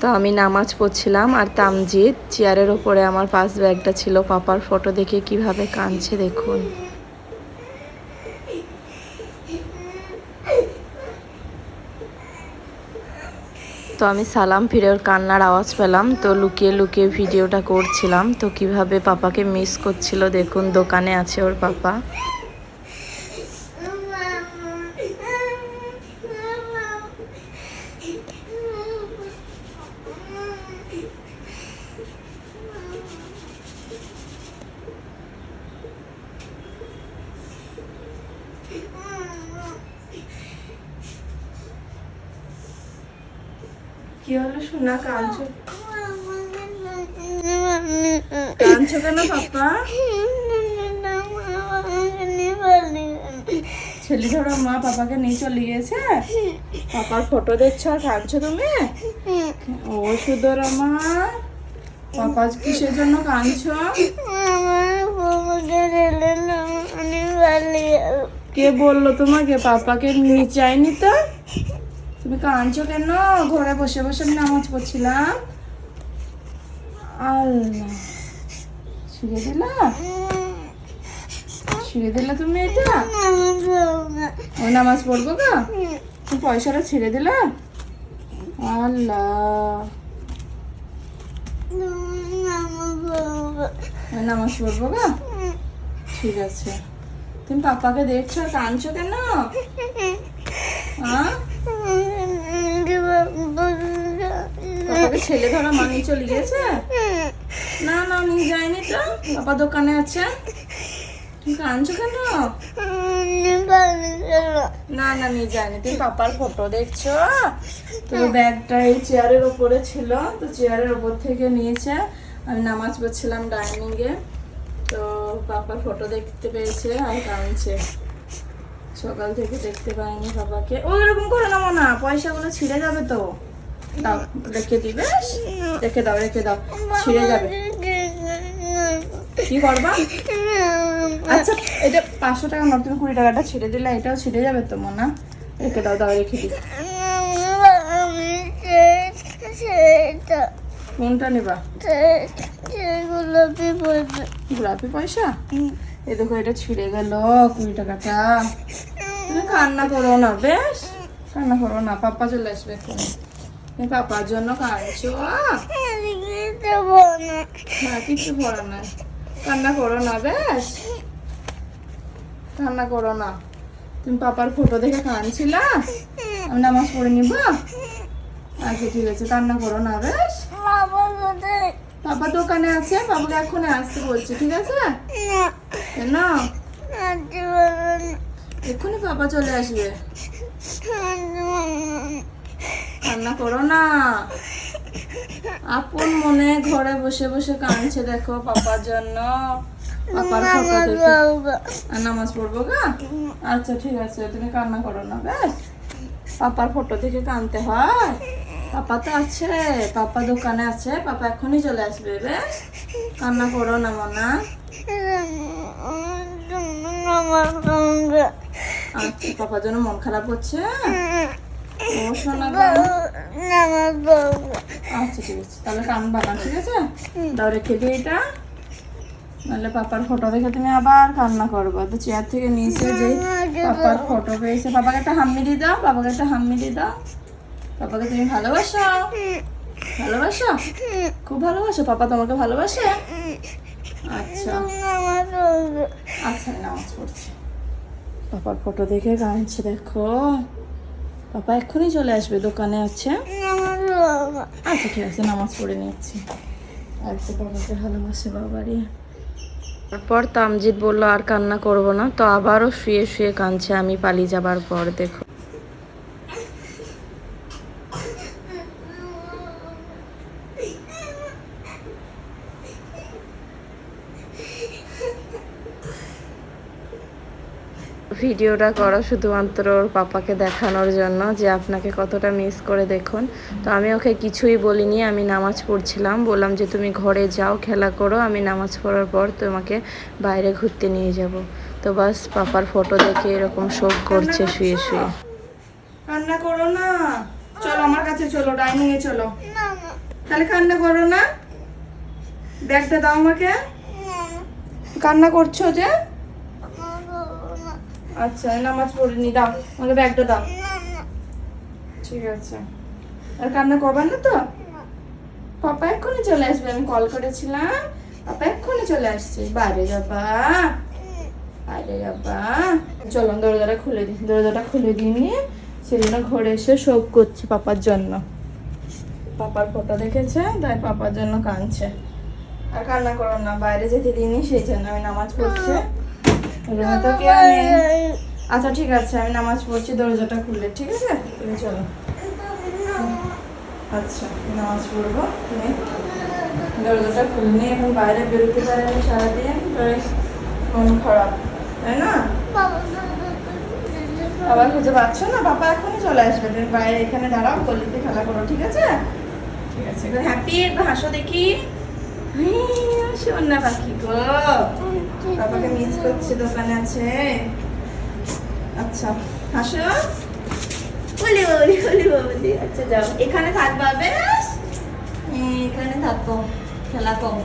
তো আমি নামাজ পড়ছিলাম আর তামজিৎ চেয়ারের ওপরে আমার পাস ব্যাগটা ছিল। পাপার ফটো দেখে কিভাবে কাঁদছে দেখুন। তো আমি সালাম ফিরে ওর কান্নার আওয়াজ পেলাম, তো লুকিয়ে লুকিয়ে ভিডিওটা করছিলাম। তো কিভাবে পাপাকে মিস করছিল দেখুন, দোকানে আছে ওর পাপা। কি হলো সোনা, কাঁদছো? কাঁদছো কেন পাপা? ছেলে ধরো মা পাপাকে নিয়ে চলে গেছে, পাপার ফটো দেখছো আর কাঁদছো তুমি? ও সুন্দর আমার পাপা, কিসের জন্য কাঁদছো? কে বললো তোমাকে পাপাকে নিয়ে যায়নি? তো তুমি কাঁদছো কেন? ঘরে বসে বসে আমি নামাজ পড়ছিলাম। আল্লাহ, ছিঁড়ে দিলা? ছিঁড়ে দিলা তুমি এটা? ও নামাজ পড়বো গা? তুমি পয়সাটা ছিঁড়ে দিলা? আল্লাহ, নামাজ পড়বো গা? ঠিক আছে। তুমি পাপাকে দেখছো আর কাঁদছো কেন? হ্যাঁ, পাপাকে ছেলে ধরা মা নিয়ে চলে গেছে? না না, নিয়ে যায়নি তো, পাপা দোকানে আছে। তুমি কাঁদছো কেন? না না, নিয়ে যায়নি। তুমি পাপার ফটো দেখছো? তো ব্যাগটা এই চেয়ারের উপরে ছিল, তো চেয়ারের উপর থেকে নিয়েছে। আমি নামাজ পড়ছিলাম ডাইনিং এ, তো পাপার ফটো দেখতে পেয়েছে আর কাঁদছে। সকাল থেকে দেখতে পাইনি পাপাকে। ওই রকম করে নামো না, পয়সাগুলো ছিঁড়ে যাবে তো। দাও, রেখে দিবে। রেখে দাও, রেখে দাও, ছিঁড়ে যাবে। কি করবা? আচ্ছা, এটা 500 টাকা নোট, তুমি 20 টাকাটা ছিঁড়ে দিলে, এটাও ছিঁড়ে যাবে তো মনে। রেখে দাও, দাও রেখে দিই। কোনটা নেবা? গোলাপি পয়সা? এই দেখো, এটা ছিঁড়ে গেল 20 টাকাটা। তুমি কান্না করো না, বেশ কান্না করো না, পাপা চলে আসবে এখন। তুমি পাপার জন্য কাঁদছো? না, কিছু করো না, কান্না করো না, বেশ কান্না করো না। তুমি পাপার ফটো দেখে কাঁদছিলা, আমি নামাজ পড়ে নিব। আচ্ছা ঠিক আছে, কান্না করো না, বেশ। পাপা দোকানে আছে, পাপাকে এক্ষুনি আসতে বলছি, ঠিক আছে? কেন? এক্ষুনি পাপা চলে আসবে। কান্না করো না, আপন মনে ঘরে বসে বসে কাঁদছে দেখো পাপার জন্য। পাপার ফটো দেখে নামাজ পড়বো গা? আচ্ছা ঠিক আছে, তুমি কান্না করো না, বেশ। পাপার ফটো দেখে কাঁদতে হয়? পাপা তো আছে, পাপা দোকানে আছে, পাপা এখনই চলে আসবে, বেশ কান্না করো না মনা। আচ্ছা, পাপার জন্য মন খারাপ হচ্ছে? ও শোনা, আচ্ছা ঠিক আছে, তাহলে কানবা না, ঠিক আছে? দাও রেখে দিই এটা, নাহলে পাপার ফটো দেখে তুমি আবার কান্না করবো। তো চেয়ার থেকে নিচে যে পাপার ফটো পেয়েছে, পাপাকে একটা হাম্মি দিয়ে দাও, পাপাকে একটা হাম্মি দিয়ে দাও। পাপাকে তুমি ভালোবাসো? ভালোবাসো? খুব ভালোবাসো? পাপা তোমাকে ভালোবাসে? আচ্ছা আচ্ছা, নামাজ পড়ছি। পাপার ফটো দেখে কাঁদছে দেখো। পাপা এক্ষুনি চলে আসবে, দোকানে আছে। আচ্ছা ঠিক আছে, নামাজ পড়ে নিচ্ছি। আচ্ছা, পাপাকে ভালোবাসে বাবারে। তারপর তামজিৎ বললো আর কান্না করব না, তো আবারও শুয়ে শুয়ে কাঁদছে আমি পালিয়ে যাবার পর। দেখো, ভিডিওটা করা শুধুমাত্র ওর পাপাকে দেখানোর জন্য যে আপনাকে কতটা মিস করে দেখুন। তো আমি ওকে কিছুই বলিনি, আমি নামাজ পড়ছিলাম। বললাম যে তুমি ঘরে যাও, খেলা করো, আমি নামাজ পড়ার পর তোমাকে বাইরে ঘুরতে নিয়ে যাব। তো বাস, পাপার ফটো দেখে এরকম শোক করছে শুয়ে শুয়ে। কান্না করো না, চলো আমার কাছে, চলো ডাইনিং এ চলো। তাহলে কান্না করো না, ব্যাগটা দাও আমাকে। কান্না করছো যে? আচ্ছা নামাজ পড়িনি, দাও আমাকে ব্যাগটা দাও। ঠিক আছে, আর কান্না করবার না তো? পাপা এক্ষুনি চলে আসবে, আমি কল করেছিলাম, পাপা এক্ষুনি চলে আসছে। বাইরে যাবা, বাইরে যাবা, চলো দরজাটা খুলে দিই। দরজাটা খুলে দিইনি, সেই জন্য ঘরে এসে শোক করছি পাপার জন্য। পাপার ফটো দেখেছে, তাই পাপার জন্য কাঁদছে। আর কান্না করো না, বাইরে যেতে দিইনি সেই জন্য। আমি নামাজ পড়ছি, রুমে তো কেউ নেই। আচ্ছা ঠিক আছে, আমি নামাজ পড়ছি, দরজাটা খুললে। ঠিক আছে, তুমি চলো। আচ্ছা নামাজ পড়বো, তুমি দরজাটা খুলনি। এখন বাইরে বেরোতে পারেনি সারাদিন, তাই মন খারাপ, তাই না? বাবা খুঁজে পাচ্ছ না? বাবা এখনই চলে আসবে, তুমি বাইরে এখানে দাঁড়াও, গলিতে খেলা করো। ঠিক আছে, ঠিক আছে। হ্যাপি, একটু হাসো দেখি। সোনা পাখি গো, বাবাকে মিস করছে, দোকানে আছে। আচ্ছা হাসো, বলি বলি বলি বলি। আচ্ছা যাও, এখানে থাকবা বেশ, এখানে থাকো, খেলা করো।